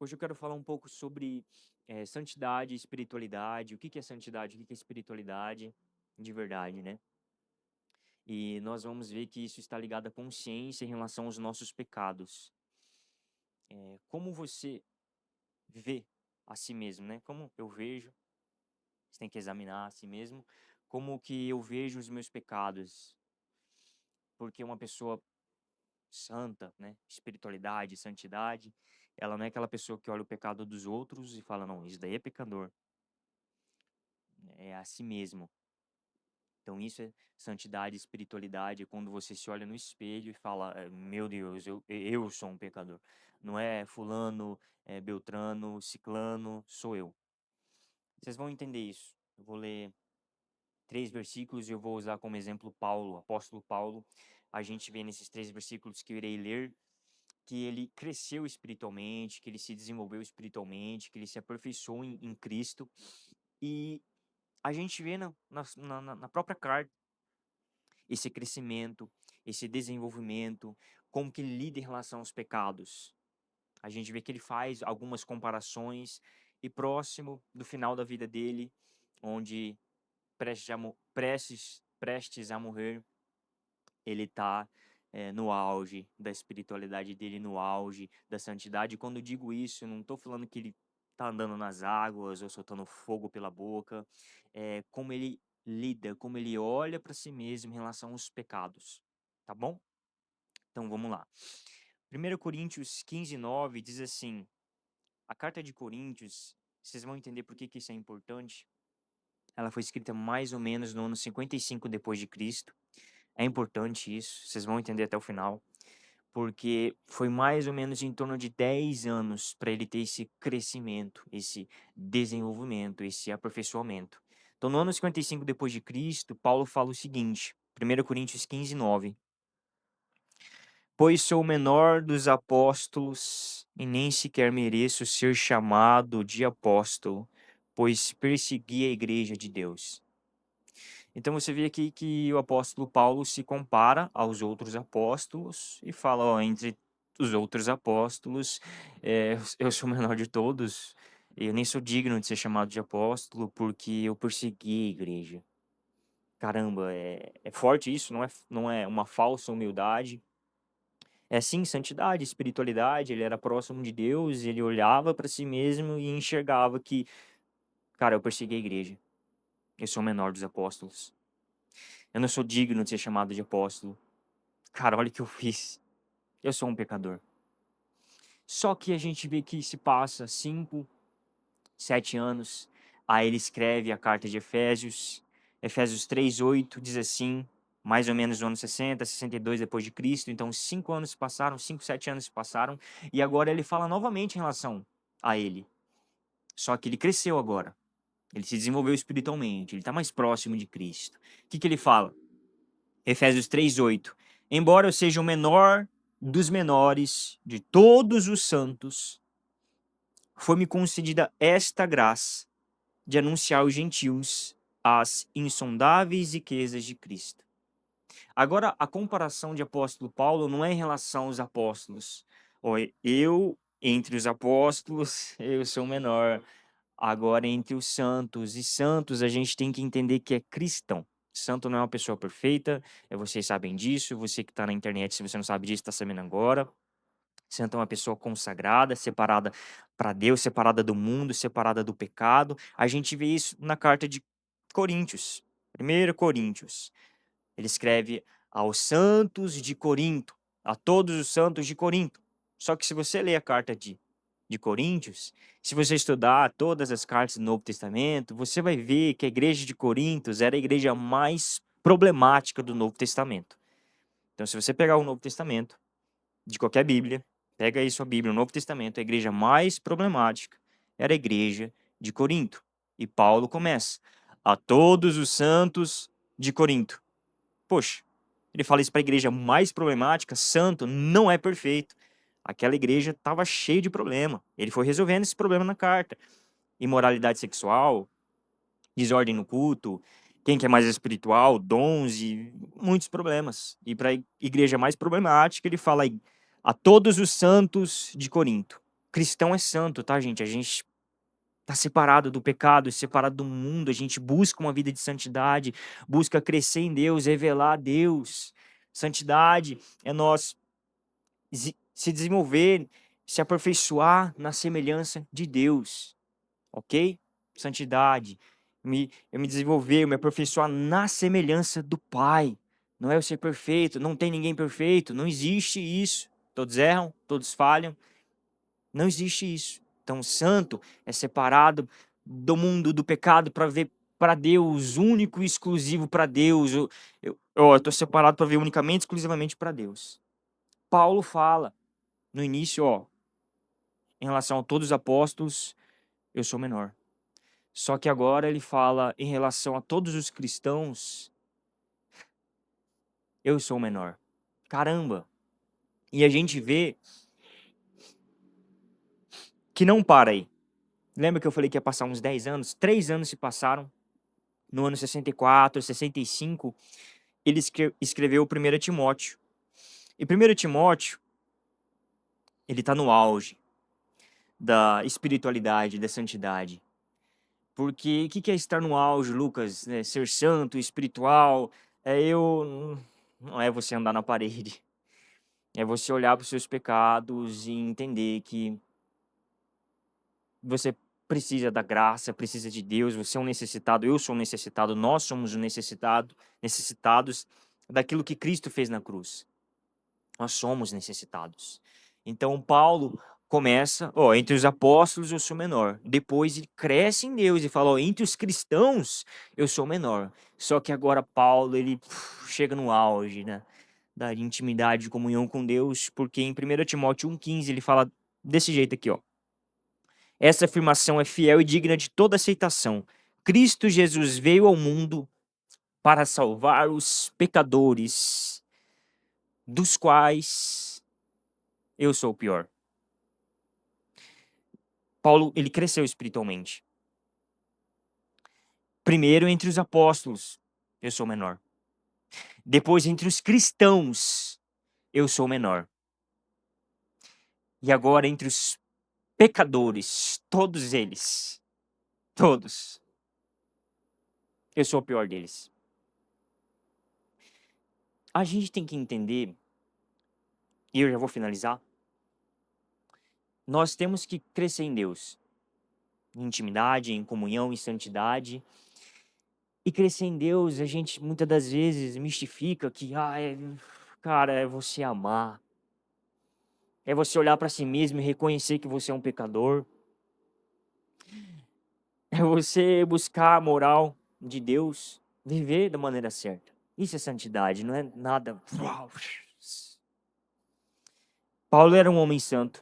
Hoje eu quero falar um pouco sobre santidade e espiritualidade. O que que é santidade? O que que é espiritualidade de verdade, né? E nós vamos ver que isso está ligado à consciência em relação aos nossos pecados. Como você vê a si mesmo, né? Como eu vejo, você tem que examinar a si mesmo. Como que eu vejo os meus pecados? Porque uma pessoa santa, né? Espiritualidade, santidade, ela não é aquela pessoa que olha o pecado dos outros e fala, não, isso daí é pecador. É a si mesmo. Então isso é santidade, espiritualidade, é quando você se olha no espelho e fala, meu Deus, eu sou um pecador. Não é fulano, beltrano, ciclano, sou eu. Vocês vão entender isso. Eu vou ler 3 versículos e eu vou usar como exemplo Paulo, apóstolo Paulo. A gente vê nesses 3 versículos que eu irei ler que ele cresceu espiritualmente, que ele se desenvolveu espiritualmente, que ele se aperfeiçoou em Cristo. E a gente vê na própria carta esse crescimento, esse desenvolvimento, como que ele lida em relação aos pecados. A gente vê que ele faz algumas comparações e próximo do final da vida dele, onde prestes a morrer, ele está no auge da espiritualidade dele, no auge da santidade. E quando eu digo isso, eu não estou falando que ele está andando nas águas ou soltando fogo pela boca. Como ele lida, como ele olha para si mesmo em relação aos pecados. Tá bom? Então vamos lá. 1 Coríntios 15:9 diz assim: a carta de Coríntios, vocês vão entender por que que isso é importante. Ela foi escrita mais ou menos no ano 55 depois de Cristo. É importante isso, vocês vão entender até o final, porque foi mais ou menos em torno de 10 anos para ele ter esse crescimento, esse desenvolvimento, esse aperfeiçoamento. Então, no ano 55 depois de Cristo, Paulo fala o seguinte, 1 Coríntios 15:9: pois sou o menor dos apóstolos e nem sequer mereço ser chamado de apóstolo, pois persegui a igreja de Deus. Então você vê aqui que o apóstolo Paulo se compara aos outros apóstolos e fala, ó, entre os outros apóstolos, eu sou o menor de todos, eu nem sou digno de ser chamado de apóstolo porque eu persegui a igreja. Caramba, é forte isso, não é uma falsa humildade. É sim santidade, espiritualidade, ele era próximo de Deus, ele olhava para si mesmo e enxergava que, cara, eu persegui a igreja, eu sou o menor dos apóstolos. Eu não sou digno de ser chamado de apóstolo. Cara, olha o que eu fiz. Eu sou um pecador. Só que a gente vê que se passa 5, 7 anos. Aí ele escreve a carta de Efésios. Efésios 3:8 diz assim, mais ou menos no ano 60, 62 depois de Cristo. Então 5 anos se passaram, 5, 7 anos se passaram. E agora ele fala novamente em relação a ele. Só que ele cresceu agora. Ele se desenvolveu espiritualmente. Ele está mais próximo de Cristo. O que que ele fala? Efésios 3:8. Embora eu seja o menor dos menores de todos os santos, foi-me concedida esta graça de anunciar aos gentios as insondáveis riquezas de Cristo. Agora, a comparação de apóstolo Paulo não é em relação aos apóstolos. Oi, eu, entre os apóstolos, eu sou o menor. Agora, entre os santos e santos, a gente tem que entender que é cristão. Santo não é uma pessoa perfeita, vocês sabem disso. Você que está na internet, se você não sabe disso, está sabendo agora. Santo é uma pessoa consagrada, separada para Deus, separada do mundo, separada do pecado. A gente vê isso na carta de Coríntios. 1 Coríntios. Ele escreve aos santos de Corinto, a todos os santos de Corinto. Só que se você ler a carta de Coríntios, se você estudar todas as cartas do Novo Testamento, você vai ver que a igreja de Corintos era a igreja mais problemática do Novo Testamento. Então, se você pegar o Novo Testamento, de qualquer Bíblia, pega aí sua Bíblia, o Novo Testamento, a igreja mais problemática era a igreja de Corinto. E Paulo começa, a todos os santos de Corinto. Poxa, ele fala isso para a igreja mais problemática, santo, não é perfeito. Aquela igreja estava cheia de problema. Ele foi resolvendo esse problema na carta. Imoralidade sexual, desordem no culto, quem que é mais espiritual, dons e muitos problemas. E para a igreja mais problemática, ele fala a todos os santos de Corinto. Cristão é santo, tá, gente? A gente tá separado do pecado, separado do mundo. A gente busca uma vida de santidade, busca crescer em Deus, revelar a Deus. Santidade é nós se desenvolver, se aperfeiçoar na semelhança de Deus, ok? Santidade, eu me desenvolver, eu me aperfeiçoar na semelhança do Pai. Não é eu ser perfeito, não tem ninguém perfeito, não existe isso. Todos erram, todos falham, não existe isso. Então, santo é separado do mundo, do pecado, para ver para Deus, único e exclusivo para Deus. Eu tô separado para ver unicamente, exclusivamente para Deus. Paulo fala no início, ó, em relação a todos os apóstolos, eu sou menor. Só que agora ele fala em relação a todos os cristãos, eu sou menor. Caramba! E a gente vê que não para aí. Lembra que eu falei que ia passar uns 10 anos? 3 anos se passaram. No ano 64, 65, ele escreveu 1 Timóteo. E 1 Timóteo, ele está no auge da espiritualidade, da santidade. Porque o que é estar no auge, Lucas? É ser santo, espiritual. Não é você andar na parede. É você olhar para os seus pecados e entender que você precisa da graça, precisa de Deus, você é um necessitado, eu sou um necessitado, nós somos um necessitados daquilo que Cristo fez na cruz. Nós somos necessitados. Então Paulo começa, entre os apóstolos eu sou menor. Depois ele cresce em Deus e fala, entre os cristãos eu sou menor. Só que agora Paulo, ele chega no auge, né, da intimidade, de comunhão com Deus, porque em 1 Timóteo 1,15 ele fala desse jeito aqui, ó. Essa afirmação é fiel e digna de toda aceitação. Cristo Jesus veio ao mundo para salvar os pecadores, dos quais eu sou o pior. Paulo, ele cresceu espiritualmente. Primeiro entre os apóstolos, eu sou menor. Depois entre os cristãos, eu sou menor. E agora entre os pecadores, todos eles, todos, eu sou o pior deles. A gente tem que entender, e eu já vou finalizar, nós temos que crescer em Deus, em intimidade, em comunhão, em santidade. E crescer em Deus, a gente muitas das vezes mistifica que, cara, é você amar. É você olhar para si mesmo e reconhecer que você é um pecador. É você buscar a moral de Deus, viver da maneira certa. Isso é santidade, não é nada. Paulo era um homem santo.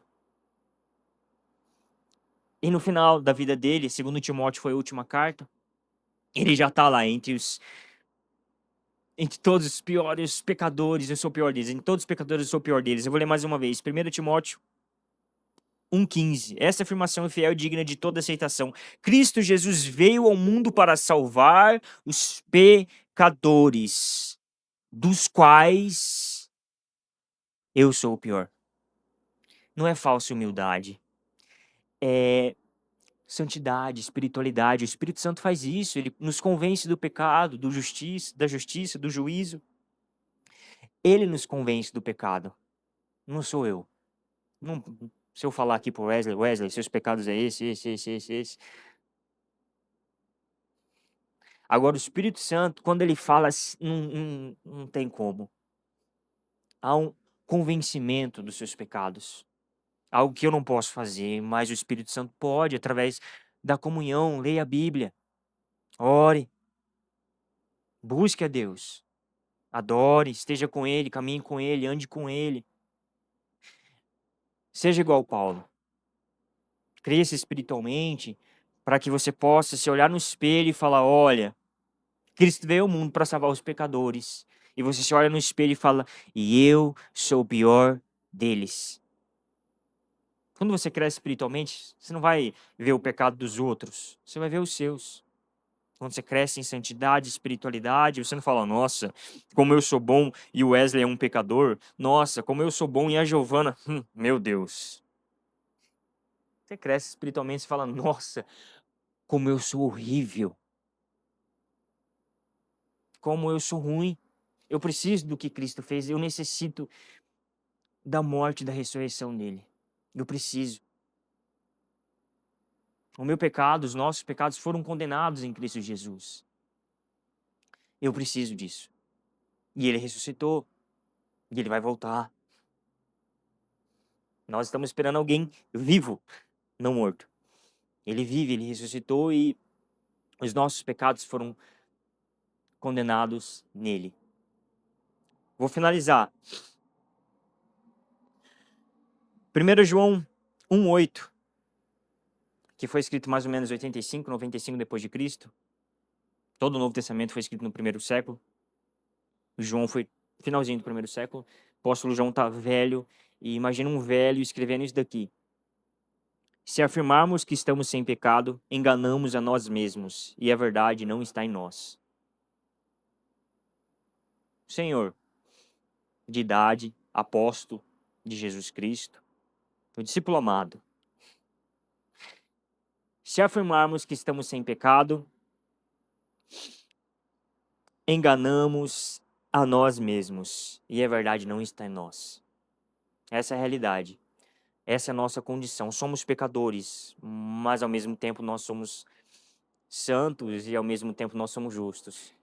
E no final da vida dele, segundo Timóteo foi a última carta, ele já está lá entre todos os piores pecadores, eu sou o pior deles. Entre todos os pecadores, eu sou o pior deles. Eu vou ler mais uma vez. 1 Timóteo 1,15. Essa afirmação é fiel e digna de toda aceitação. Cristo Jesus veio ao mundo para salvar os pecadores, dos quais eu sou o pior. Não é falsa humildade. É santidade, espiritualidade. O Espírito Santo faz isso. Ele nos convence do pecado, da justiça, do juízo. Ele nos convence do pecado. Não sou eu. Não, se eu falar aqui pro Wesley, seus pecados é esse. Agora, o Espírito Santo, quando ele fala, não tem como. Há um convencimento dos seus pecados. Algo que eu não posso fazer, mas o Espírito Santo pode, através da comunhão. Leia a Bíblia, ore, busque a Deus, adore, esteja com Ele, caminhe com Ele, ande com Ele. Seja igual Paulo. Cresça espiritualmente, para que você possa se olhar no espelho e falar, olha, Cristo veio ao mundo para salvar os pecadores. E você se olha no espelho e fala, e eu sou o pior deles. Quando você cresce espiritualmente, você não vai ver o pecado dos outros, você vai ver os seus. Quando você cresce em santidade, espiritualidade, você não fala, nossa, como eu sou bom e o Wesley é um pecador. Nossa, como eu sou bom e a Giovana, meu Deus. Você cresce espiritualmente e fala, nossa, como eu sou horrível. Como eu sou ruim. Eu preciso do que Cristo fez. Eu necessito da morte e da ressurreição dele. Eu preciso. O meu pecado, os nossos pecados foram condenados em Cristo Jesus. Eu preciso disso. E ele ressuscitou. E ele vai voltar. Nós estamos esperando alguém vivo, não morto. Ele vive, ele ressuscitou e os nossos pecados foram condenados nele. Vou finalizar. 1 João 1:8, que foi escrito mais ou menos 85, 95 depois de Cristo. Todo o Novo Testamento foi escrito no primeiro século. João foi finalzinho do primeiro século. O apóstolo João está velho, e imagina um velho escrevendo isso daqui. Se afirmarmos que estamos sem pecado, enganamos a nós mesmos, e a verdade não está em nós. Senhor, de idade, apóstolo de Jesus Cristo, o discípulo amado. Se afirmarmos que estamos sem pecado, enganamos a nós mesmos, e a verdade não está em nós. Essa é a realidade. Essa é a nossa condição. Somos pecadores, mas ao mesmo tempo nós somos santos e ao mesmo tempo nós somos justos.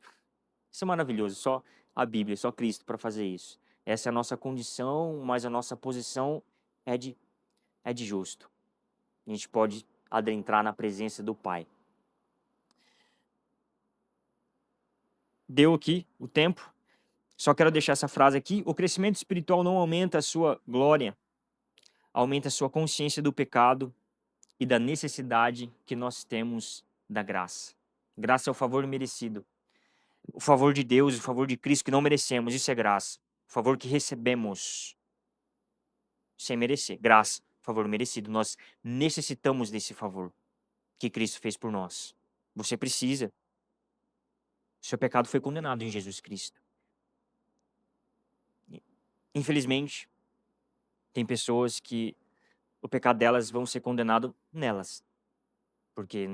Isso é maravilhoso. Só a Bíblia, só Cristo para fazer isso. Essa é a nossa condição, mas a nossa posição é de justo. A gente pode adentrar na presença do Pai. Deu aqui o tempo. Só quero deixar essa frase aqui. O crescimento espiritual não aumenta a sua glória, aumenta a sua consciência do pecado e da necessidade que nós temos da graça. Graça é o favor merecido. O favor de Deus, o favor de Cristo que não merecemos, isso é graça. O favor que recebemos sem merecer. Graça, favor merecido. Nós necessitamos desse favor que Cristo fez por nós. Você precisa. Seu pecado foi condenado em Jesus Cristo. Infelizmente, tem pessoas que o pecado delas vão ser condenado nelas, porque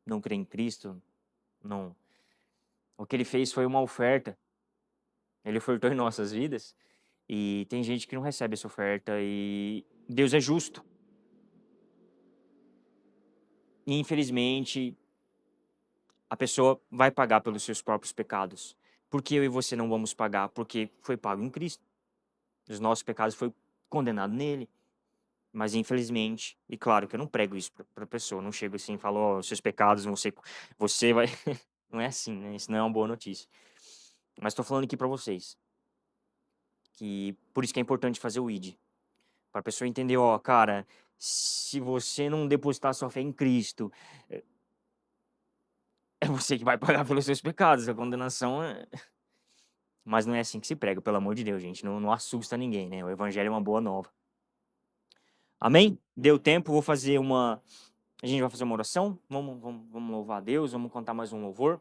não crê em Cristo, não. O que ele fez foi uma oferta. Ele ofertou em nossas vidas e tem gente que não recebe essa oferta e Deus é justo. E infelizmente, a pessoa vai pagar pelos seus próprios pecados. Por que eu e você não vamos pagar? Porque foi pago em Cristo. Os nossos pecados foi condenado nele. Mas infelizmente, e claro que eu não prego isso para a pessoa, não chego assim e falo, ó, seus pecados vão ser, você vai, não é assim, né? Isso não é uma boa notícia. Mas estou falando aqui para vocês, que por isso que é importante fazer o ID, para a pessoa entender, ó, cara, se você não depositar sua fé em Cristo, é você que vai pagar pelos seus pecados, a condenação é... Mas não é assim que se prega, pelo amor de Deus, gente, não assusta ninguém, né? O evangelho é uma boa nova. Amém? Deu tempo, vou fazer uma... A gente vai fazer uma oração, vamos louvar a Deus, vamos cantar mais um louvor.